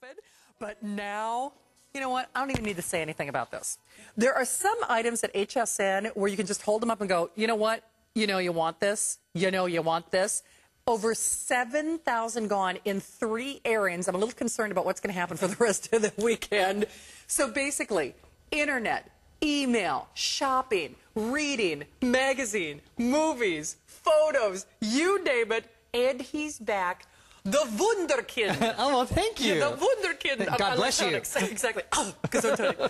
open. But now, you know what? I don't even need to say anything about this. There are some items at HSN where you can just hold them up and go, you know what? You know you want this. You know you want this. Over 7,000 gone in 3 errands. I'm a little concerned about what's going to happen for the rest of the weekend. So basically, internet, email, shopping, reading, magazine, movies, photos, you name it, and he's back. The Wunderkind. Oh, well, thank you. Yeah, the Wunderkind. God bless you. Exactly. Because I'm telling you.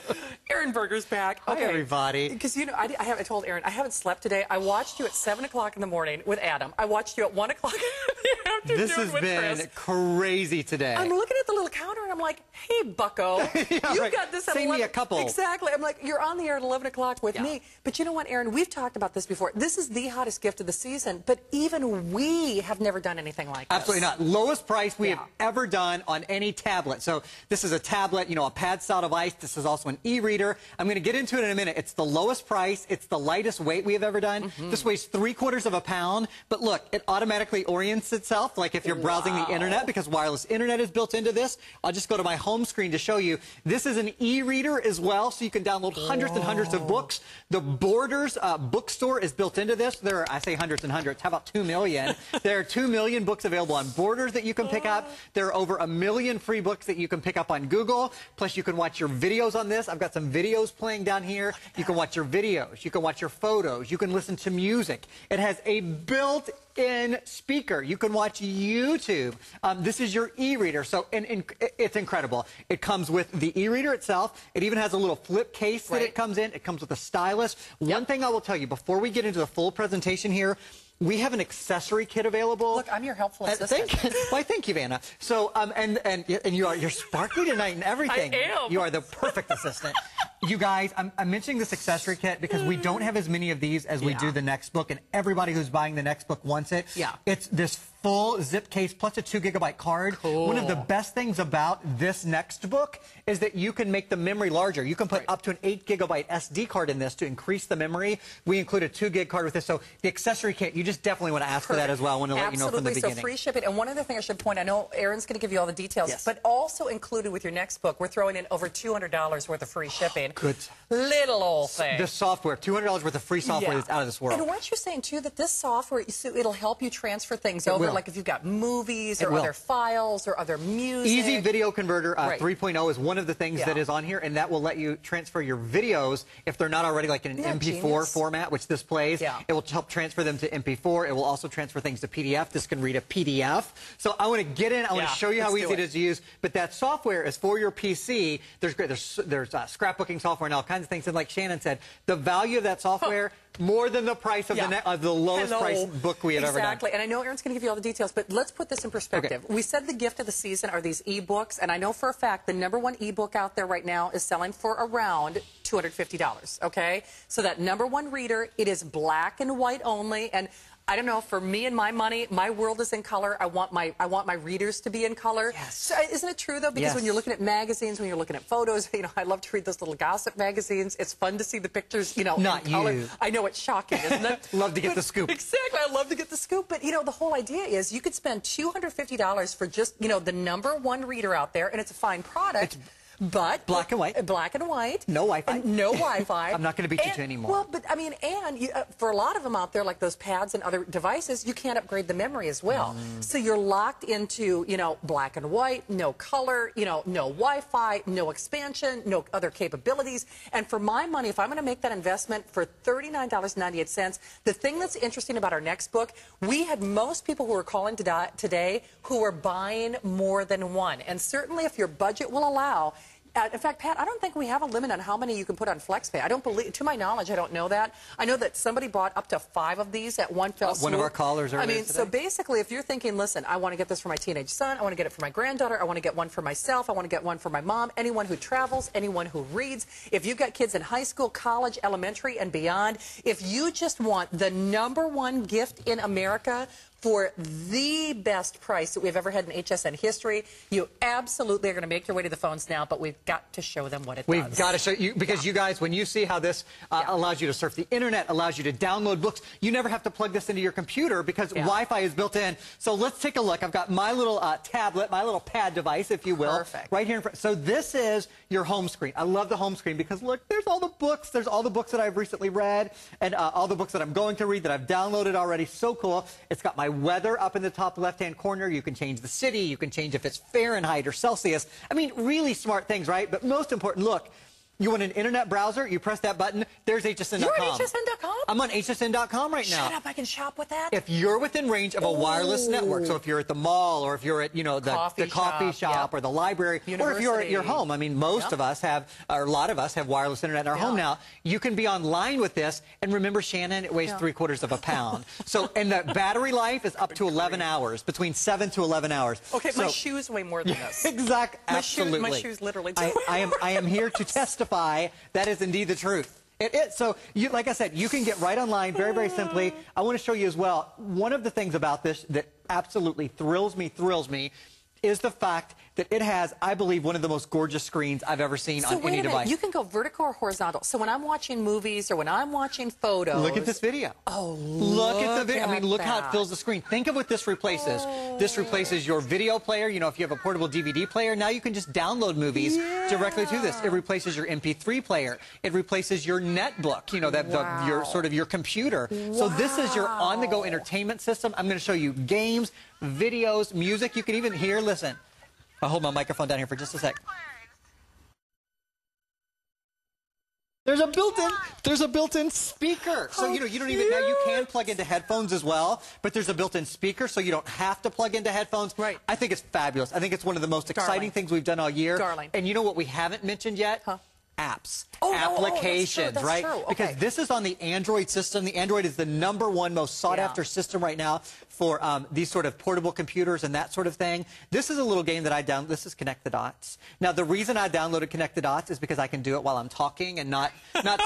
Aaron Berger's back. Okay. Hi, everybody. Because, you know, I told Aaron, I haven't slept today. I watched you at 7 o'clock in the morning with Adam. I watched you at 1 o'clock in the afternoon This has with been Chris. crazy today. I'm looking at the little counter, and I'm like, hey, bucko. Yeah, You've right. got this at Save 11. me a couple. Exactly. I'm like, you're on the air at 11 o'clock with Yeah. me. But you know what, Aaron? We've talked about this before. This is the hottest gift of the season, but even we have never done anything like this. Absolutely not. Lowest price we have ever done on any tablet. So this is a tablet, you know, a pad-style device. This is also an e-reader. I'm going to get into it in a minute. It's the lowest price. It's the lightest weight we have ever done. This weighs 3/4 of a pound. But look, it automatically orients itself, like if you're browsing the internet, because wireless internet is built into this. I'll just go to my home screen to show you. This is an e-reader as well, so you can download hundreds and hundreds of books. The Borders bookstore is built into this. There are, I say hundreds and hundreds. How about 2 million? There are 2 million books available on Borders that you can pick up. There are over 1 million free books that you can pick up on Google. Plus, you can watch your videos on this. I've got some videos playing down here. You can watch your videos. You can watch your photos. You can listen to music. It has a built-in speaker. You can watch YouTube. This is your e-reader, so it's incredible. It comes with the e-reader itself. It even has a little flip case that it comes in. It comes with a stylus. One thing I will tell you, before we get into the full presentation here, we have an accessory kit available. Look, I'm your helpful assistant. Why, thank you, Vanna. So, and you're sparkly tonight and everything. I am. You are the perfect assistant. You guys, I'm mentioning this accessory kit because we don't have as many of these as we do the Nextbook, and everybody who's buying the Nextbook wants it. Yeah. It's this full zip case plus a 2 GB card. Cool. One of the best things about this Nextbook is that you can make the memory larger. You can put up to an 8 GB SD card in this to increase the memory. We include a 2 GB card with this. So the accessory kit, you just definitely want to ask for that as well. I want to let you know from the beginning. So free shipping. And one other thing I should point, I know Aaron's going to give you all the details, but also included with your Nextbook, we're throwing in over $200 worth of free shipping. Good. Little old thing. The software, $200 worth of free software that's out of this world. And weren't you saying, too, that this software, so it'll help you transfer things over, like if you've got movies or other files or other music? Easy Video Converter 3.0 is one of the things that is on here, and that will let you transfer your videos if they're not already like in an MP4 format, which this plays. It will help transfer them to MP4. It will also transfer things to PDF. This can read a PDF. So I want to get in. I want to show you how easy it is to use. But that software is for your PC. There's scrapbooking software and all kinds of things. And like Shannon said, the value of that software, more than the price of the lowest price book we have ever done. Exactly. And I know Aaron's going to give you all the details, but let's put this in perspective. We said the gift of the season are these e-books, and I know for a fact the #1 e-book out there right now is selling for around $250, okay? So that #1 reader, it is black and white only, and I don't know, for me and my money, my world is in color. I want my readers to be in color. Yes. So, isn't it true, though? Because when you're looking at magazines, when you're looking at photos, you know, I love to read those little gossip magazines. It's fun to see the pictures, you know, Not in color. you. I know it's shocking, isn't it? Love to get the scoop. Exactly. I love to get the scoop. But, you know, the whole idea is you could spend $250 for just, you know, the #1 reader out there, and it's a fine product. But black and white. Black and white. No Wi-Fi. No Wi-Fi. I'm not going to beat you to anymore. Well, but I mean, and for a lot of them out there, like those pads and other devices, you can't upgrade the memory as well. So you're locked into, you know, black and white, no color, you know, no Wi-Fi, no expansion, no other capabilities. And for my money, if I'm going to make that investment for $39.98, the thing that's interesting about our Nextbook, we had most people who were calling today who were buying more than one. And certainly if your budget will allow, in fact, Pat, I don't think we have a limit on how many you can put on FlexPay. I don't believe, to my knowledge, I don't know that. I know that somebody bought up to 5 of these at one fell swoop. One of our callers earlier today. So basically, if you're thinking, listen, I want to get this for my teenage son, I want to get it for my granddaughter, I want to get one for myself, I want to get one for my mom, anyone who travels, anyone who reads. If you've got kids in high school, college, elementary, and beyond, if you just want the #1 gift in America, for the best price that we've ever had in HSN history. You absolutely are going to make your way to the phones now, but we've got to show them what it does. We've got to show you, because you guys, when you see how this allows you to surf the internet, allows you to download books, you never have to plug this into your computer because Wi-Fi is built in. So let's take a look. I've got my little tablet, my little pad device, if you will, right here in front. So this is your home screen. I love the home screen because look, there's all the books. There's all the books that I've recently read and all the books that I'm going to read that I've downloaded already. So cool. It's got my weather up in the top left-hand corner. You can change the city. You can change if it's Fahrenheit or Celsius. I mean, really smart things, right? But most important, look, you want an internet browser, you press that button, there's HSN.com. You're on HSN.com? I'm on HSN.com right now. Shut up, I can shop with that? If you're within range of a wireless network, so if you're at the mall or if you're at, you know, the coffee shop or the library, or if you're at your home, I mean, most of us have, or a lot of us have wireless internet in our home now, you can be online with this. And remember, Shannon, it weighs 3/4 of a pound. So, and the battery life is up to 11 hours, between 7 to 11 hours. Okay, so, my shoes weigh more than this. Exactly, absolutely. My shoes literally do. I am here to testify that is indeed the truth. So, like I said, you can get right online very, very simply. I want to show you as well, one of the things about this that absolutely thrills me, is the fact that it has, I believe, one of the most gorgeous screens I've ever seen on any device. You can go vertical or horizontal. So when I'm watching movies or when I'm watching photos... Look at this video. Oh, look at the video. I mean, look how it fills the screen. Think of what this replaces. This replaces your video player. You know, if you have a portable DVD player, now you can just download movies directly to this. It replaces your MP3 player. It replaces your netbook, you know, your computer. So this is your on-the-go entertainment system. I'm going to show you games, videos, music. You can even hear, listen. I'll hold my microphone down here for just a sec. There's a built-in speaker. So, you know, you don't even, now you can plug into headphones as well, but there's a built-in speaker, so you don't have to plug into headphones. Right. I think it's fabulous. I think it's one of the most exciting things we've done all year. Darling. And you know what we haven't mentioned yet? Apps, applications, that's right? true. Because this is on the Android system. The Android is the #1 most sought-after system right now for these sort of portable computers and that sort of thing. This is a little game that I downloaded. This is Connect the Dots. Now, the reason I downloaded Connect the Dots is because I can do it while I'm talking and not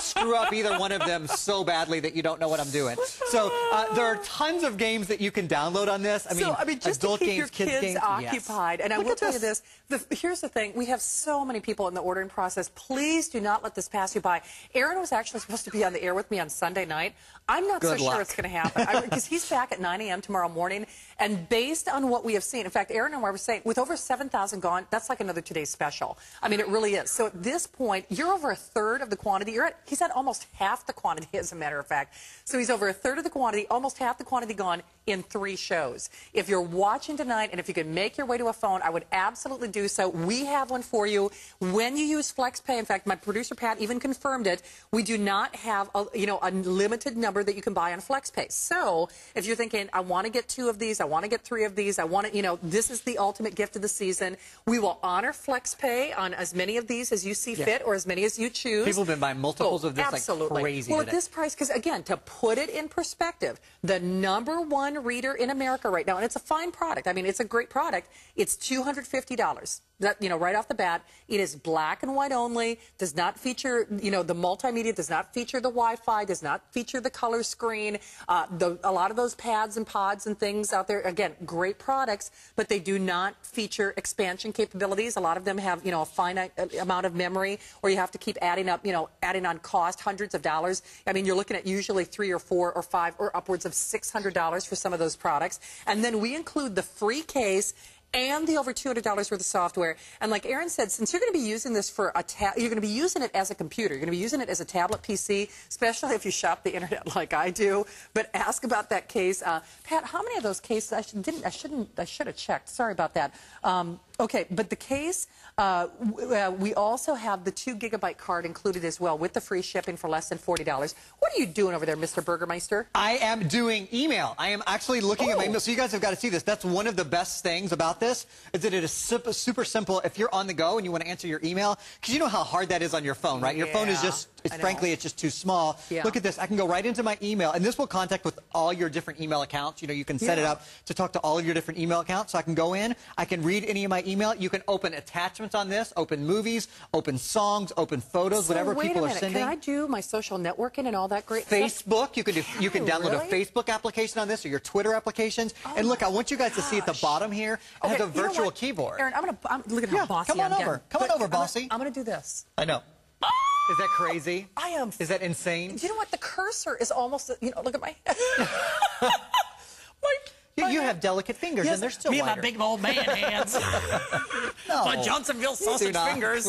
screw up either one of them so badly that you don't know what I'm doing. So there are tons of games that you can download on this. I mean, just adult to keep games, your kids games. occupied. And I will tell you this. Here's the thing. We have so many people in the ordering process. Please do not let this pass you by. Aaron was actually supposed to be on the air with me on Sunday night. I'm not so sure it's going to happen because he's back at 9 a.m. tomorrow morning. And based on what we have seen, in fact, Aaron and I were saying, with over 7,000 gone, that's like another today's special. I mean, it really is. So at this point, you're over 1/3 of the quantity. He's at almost half the quantity, as a matter of fact. So he's over 1/3 of the quantity, almost half the quantity gone in 3 shows. If you're watching tonight and if you can make your way to a phone, I would absolutely do so. We have one for you. When you use FlexPay, in fact, my producer Pat even confirmed it, we do not have a limited number that you can buy on FlexPay. So if you're thinking, I want to get 2 of these, I want to get 3 of these, I want to, this is the ultimate gift of the season. We will honor FlexPay on as many of these as you see fit or as many as you choose. People have been buying multiples of this like crazy. Well, at this price, because again, to put it in perspective, the #1 reader in America right now, and it's a fine product. I mean, it's a great product. It's $250. That, right off the bat, it is black and white only, does not feature, the multimedia, does not feature the Wi-Fi, does not feature the color screen. A lot of those pads and pods and things out there, again, great products, but they do not feature expansion capabilities. A lot of them have, a finite amount of memory, or you have to keep adding up, adding on cost, hundreds of dollars. I mean, you're looking at usually 3 or 4 or 5 or upwards of $600 for some of those products. And then we include the free case and the over $200 worth of software. And like Aaron said, since you're going to be using this for you're going to be using it as a computer. You're going to be using it as a tablet PC, especially if you shop the internet like I do. But ask about that case. Pat, how many of those cases? I should have checked. Sorry about that. Okay, but the case, we also have the 2 GB card included as well with the free shipping for less than $40. What are you doing over there, Mr. Burgermeister? I am doing email. I am actually looking at my email. So you guys have got to see this. That's one of the best things about this is that it is super simple if you're on the go and you want to answer your email, because you know how hard that is on your phone, right? Your phone is just, frankly, it's just too small. Yeah. Look at this. I can go right into my email, and this will contact with all your different email accounts. You know, you can set it up to talk to all of your different email accounts. So I can go in, I can read any of my email. You can open attachments on this, open movies, open songs, open photos, whatever people are sending. Can I do my social networking and all that great Facebook, stuff? you can download a Facebook application on this or your Twitter applications. And look, I want you guys to see at the bottom here, it has a virtual keyboard. Aaron, look at how bossy come on I'm over. getting. Come on over, bossy. I'm going to do this. I know. Is that crazy? I am. Is that insane? Do you know what? The cursor is almost, look at my You have delicate fingers, and they're still Me and wider. my big old man hands. No. My Johnsonville sausage fingers.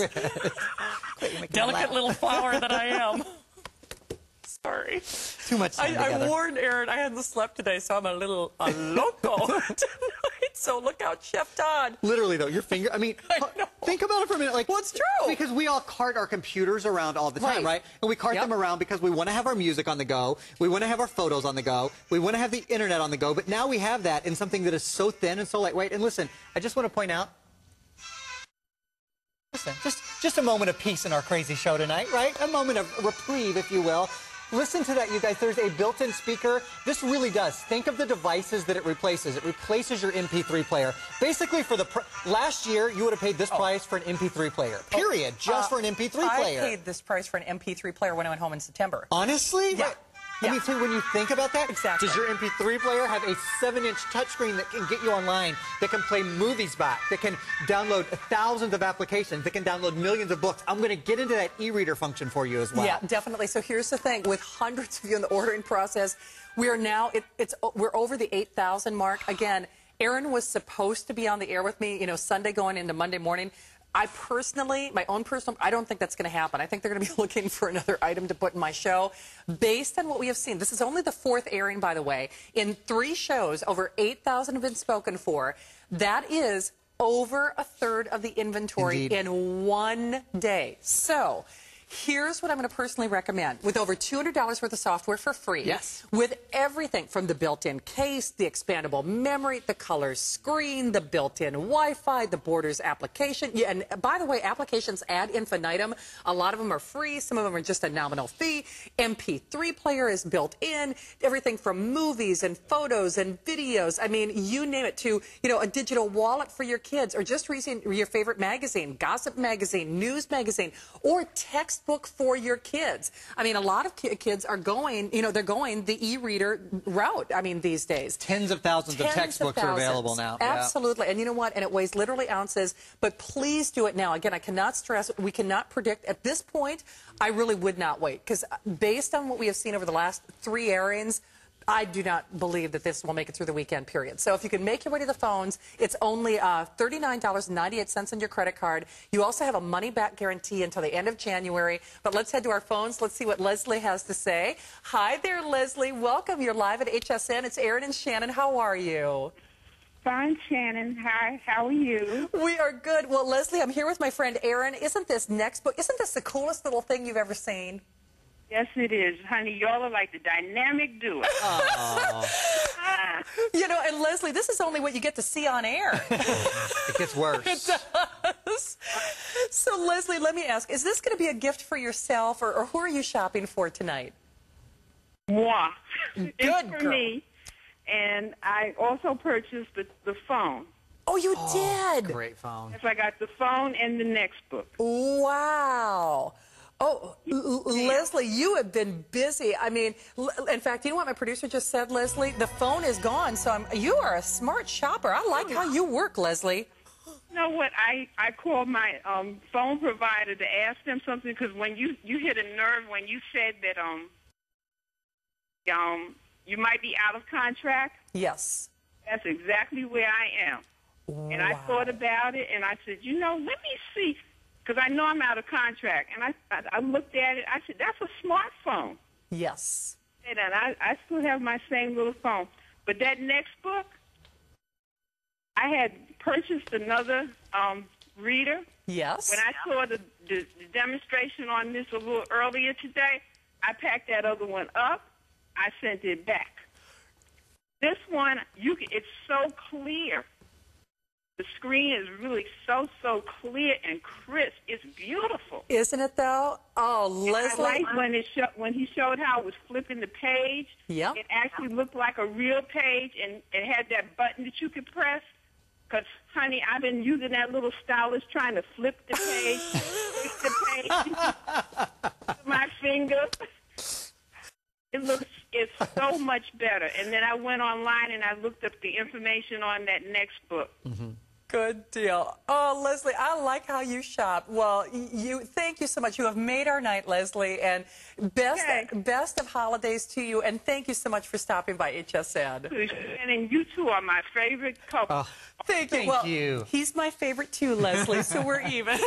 Delicate little flower that I am. Sorry. Too much time together. I warned Aaron I hadn't slept today, so I'm a little loco tonight. So look out, Chef Todd. Literally, though, your finger, I mean, think about it for a minute. Like, well, it's true. Because we all cart our computers around all the time, right? And we cart them around because we want to have our music on the go. We want to have our photos on the go. We want to have the internet on the go. But now we have that in something that is so thin and so lightweight. And listen, I just want to point out, listen, just a moment of peace in our crazy show tonight, right? A moment of reprieve, if you will. Listen to that, you guys. There's a built-in speaker. This really does. Think of the devices that it replaces. It replaces your MP3 player. Basically, for the last year, you would have paid this price for an MP3 player. Period. Just for an MP3 player. I paid this price for an MP3 player when I went home in September. Honestly? Yeah. I mean, so when you think about that, exactly. Does your MP3 player have a 7-inch touchscreen that can get you online, that can play movies back, that can download thousands of applications, that can download millions of books? I'm going to get into that e-reader function for you as well. Yeah, definitely. So here's the thing. With hundreds of you in the ordering process, we are now, we're over the 8,000 mark. Again, Aaron was supposed to be on the air with me, Sunday going into Monday morning. I personally, I don't think that's going to happen. I think they're going to be looking for another item to put in my show. Based on what we have seen, this is only the 4th airing, by the way. In 3 shows, over 8,000 have been spoken for. That is over a third of the inventory in one day. So here's what I'm going to personally recommend. With over $200 worth of software for free. Yes. With everything from the built-in case, the expandable memory, the color screen, the built-in Wi-Fi, the Borders application. Yeah, and by the way, applications ad infinitum. A lot of them are free. Some of them are just a nominal fee. MP3 player is built in. Everything from movies and photos and videos. I mean, you name it, to, a digital wallet for your kids, or just reading your favorite magazine, gossip magazine, news magazine, or textbook for your kids. I mean, a lot of kids are going, they're going the e-reader route, these days. Tens of thousands of textbooks are available now. Absolutely. And you know what? And it weighs literally ounces, but please do it now. Again, I cannot stress, we cannot predict. At this point, I really would not wait, because based on what we have seen over the last 3 airings, I do not believe that this will make it through the weekend, period. So if you can make your way to the phones, it's only $39.98 on your credit card. You also have a money-back guarantee until the end of January. But let's head to our phones. Let's see what Leslie has to say. Hi there, Leslie. Welcome. You're live at HSN. It's Aaron and Shannon. How are you? Fine, Shannon. Hi, how are you? We are good. Well, Leslie, I'm here with my friend Aaron. Isn't this Nextbook, isn't this the coolest little thing you've ever seen? Yes, it is. Honey, y'all are like the dynamic duo. And Leslie, this is only what you get to see on air. It gets worse. It does. So, Leslie, let me ask, is this going to be a gift for yourself, or who are you shopping for tonight? Moi. Good it's for girl. me. And I also purchased the phone. Oh, you did? Great phone. Yes, I got the phone and the Nextbook. Wow. Oh, Leslie, you have been busy. I mean, in fact, you know what my producer just said, Leslie? The phone is gone, so you are a smart shopper. I like how you work, Leslie. You know what? I called my phone provider to ask them something, because when you hit a nerve when you said that you might be out of contract. Yes. That's exactly where I am. Wow. And I thought about it, and I said, let me see. Because I know I'm out of contract. And I looked at it. I said, that's a smartphone. Yes. And I still have my same little phone. But that Nextbook, I had purchased another reader. Yes. When I saw the demonstration on this a little earlier today, I packed that other one up. I sent it back. This one, it's so clear. The screen is really so clear and crisp. It's beautiful. Isn't it, though? Oh, Leslie. I liked when he showed how it was flipping the page. Yep. It actually looked like a real page, and it had that button that you could press. Because, honey, I've been using that little stylus trying to flip the page, flip the page with my finger. It's so much better. And then I went online and I looked up the information on that Nextbook. Mm-hmm. Good deal. Oh, Leslie, I like how you shop. Well, thank you so much. You have made our night, Leslie, and best of holidays to you, and thank you so much for stopping by HSN. And you two are my favorite couple. Oh, thank you. He's my favorite too, Leslie, so we're even.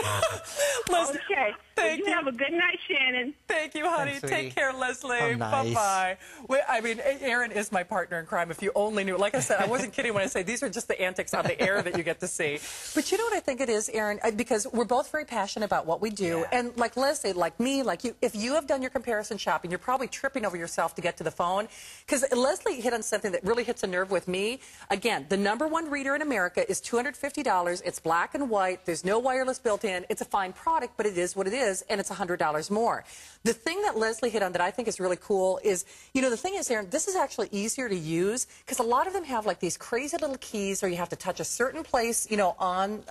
Leslie, okay. Thank you. Have a good night, Shannon. Thank you, honey. Thanks, Take care, Leslie. Oh, nice. Bye-bye. Well, I mean, Aaron is my partner in crime, if you only knew. Like I said, I wasn't kidding when I say these are just the antics on the air that you get to see. But you know what I think it is, Aaron? Because we're both very passionate about what we do. Yeah. And like Leslie, like me, like you, if you have done your comparison shopping, you're probably tripping over yourself to get to the phone. Because Leslie hit on something that really hits a nerve with me. Again, the #1 reader in America is $250. It's black and white. There's no wireless built in. It's a fine product, but it is what it is, and it's $100 more. The thing that Leslie hit on that I think is really cool is, you know, the thing is, Aaron, this is actually easier to use because a lot of them have like these crazy little keys or you have to touch a certain place, you know, on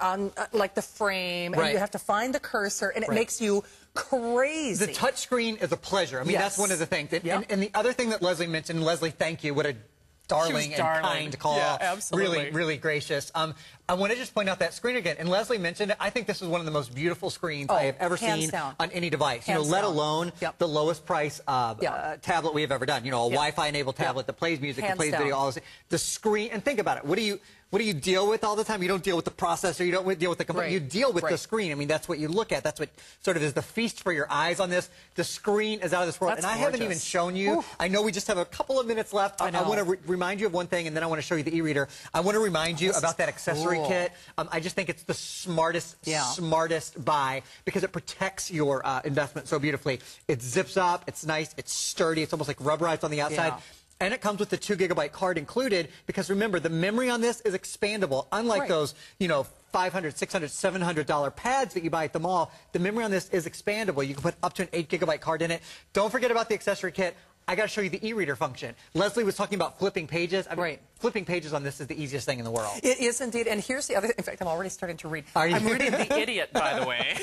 like the frame, and you have to find the cursor, and it makes you crazy. The touch screen is a pleasure. I mean, that's one of the things. And the other thing that Leslie mentioned, Leslie, thank you. What a darling and kind call. Yeah, absolutely. Really, really gracious. I want to just point out that screen again. And Leslie mentioned it. I think this is one of the most beautiful screens I have ever seen on any device. You know, let alone the lowest price tablet we have ever done. You know, a Wi-Fi enabled tablet that plays music, that plays video, all this. The screen, and think about it. What do you deal with all the time? You don't deal with the processor. You don't deal with the computer. You deal with the screen. I mean, that's what you look at. That's what sort of is the feast for your eyes on this. The screen is out of this world. And I haven't even shown you. I know we just have a couple of minutes left. I want to remind you of one thing, and then I want to show you the e-reader. I want to remind you about that accessory kit. I just think it's the smartest buy because it protects your investment so beautifully. It zips up. It's nice. It's sturdy. It's almost like rubberized on the outside. And it comes with the 2 GB card included because remember, the memory on this is expandable. Unlike those, you know, $500, $600, $700 pads that you buy at the mall, the memory on this is expandable. You can put up to an 8 GB card in it. Don't forget about the accessory kit. I got to show you the e-reader function. Leslie was talking about flipping pages. I mean, flipping pages on this is the easiest thing in the world. It is indeed. And here's the other thing. In fact, I'm already starting to read. Are you? I'm reading The Idiot, by the way.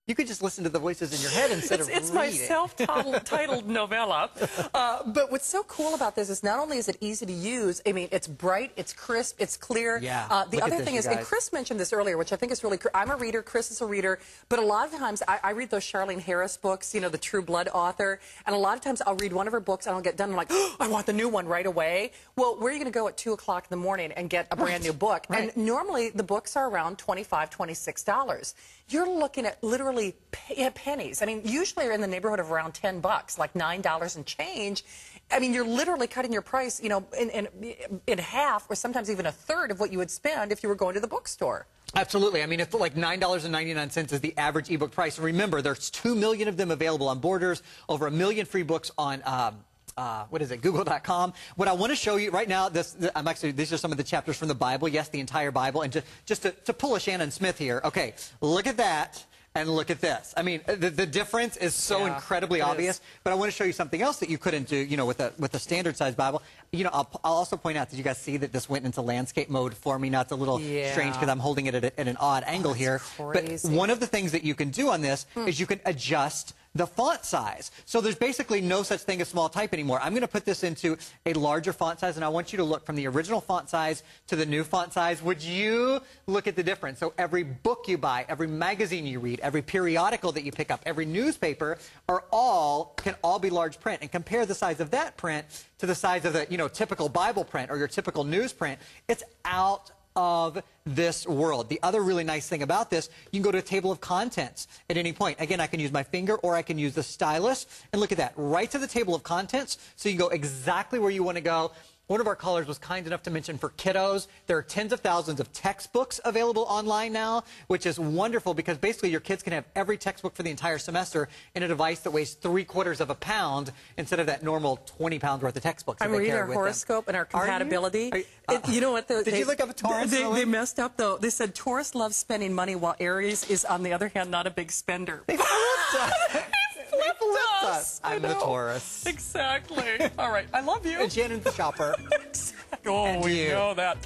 You could just listen to the voices in your head instead of reading. It's my self-titled novella. But what's so cool about this is not only is it easy to use, I mean, it's bright, it's crisp, it's clear. The other thing is, and Chris mentioned this earlier, which I think is really cool. I'm a reader, Chris is a reader, but a lot of times I read those Charlene Harris books, you know, the True Blood author, and a lot of times I'll read one of her books and I'll get done and I'm like, oh, I want the new one right away. Well, where are you going to go at 2 o'clock in the morning and get a brand new book? And normally the books are around $25, $26. You're looking at literally pennies. I mean, usually you're in the neighborhood of around $10, like $9 and change. I mean, you're literally cutting your price, you know, in half or sometimes even a third of what you would spend if you were going to the bookstore. Absolutely. I mean, it's like $9.99 is the average ebook price. And remember, there's 2 million of them available on Borders, over 1 million free books on what is it, Google.com. What I want to show you right now, these are some of the chapters from the Bible. Yes, the entire Bible. And just to pull a Shannon Smith here. Okay, look at that. And look at this. I mean, the difference is so incredibly obvious. But I want to show you something else that you couldn't do, you know, with a standard-sized Bible. You know, I'll also point out, did you guys see that this went into landscape mode for me? Now, it's a little strange because I'm holding it at an odd angle here. Crazy. But one of the things that you can do on this is you can adjust the font size. So there's basically no such thing as small type anymore. I'm going to put this into a larger font size, and I want you to look from the original font size to the new font size. Would you look at the difference? So every book you buy, every magazine you read, every periodical that you pick up, every newspaper can all be large print. And compare the size of that print to the size of the, you know, typical Bible print or your typical newsprint. It's out of this world. The other really nice thing about this, you can go to a table of contents at any point. Again, I can use my finger or I can use the stylus. And look at that, right to the table of contents. So you go exactly where you want to go. One of our callers was kind enough to mention for kiddos, there are tens of thousands of textbooks available online now, which is wonderful because basically your kids can have every textbook for the entire semester in a device that weighs 3/4 of a pound instead of that normal 20 pounds worth of textbooks. I'm reading our horoscope and our compatibility. You know what? Did you look up a Taurus? They messed up, though. They said Taurus loves spending money while Aries is, on the other hand, not a big spender. They flipped us. I'm the Taurus. Exactly. All right. I love you. And Shannon's the shopper. Oh, And we you. know that.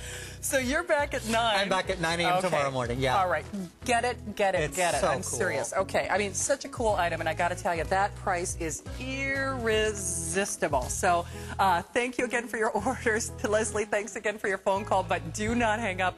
So you're back at 9. I'm back at 9 a.m. tomorrow morning, yeah. All right. Get it. It's so I'm cool. serious. Okay. I mean, such a cool item, and I got to tell you, that price is irresistible. So thank you again for your orders. To Leslie, thanks again for your phone call, but do not hang up.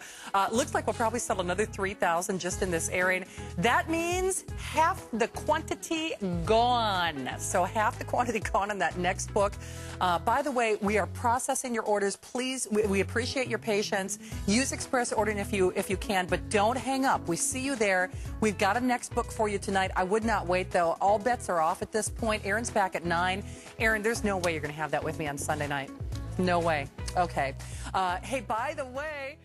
Looks like we'll probably sell another 3,000 just in this area. That means half the quantity gone. So half the quantity gone in that next book. By the way, we are processing your orders. Please, we appreciate your patience. Use express ordering if you can, but don't hang up. We see you there. We've got a next book for you tonight. I would not wait, though. All bets are off at this point. Aaron's back at 9. Aaron, there's no way you're going to have that with me on Sunday night. No way. Okay. Hey, by the way...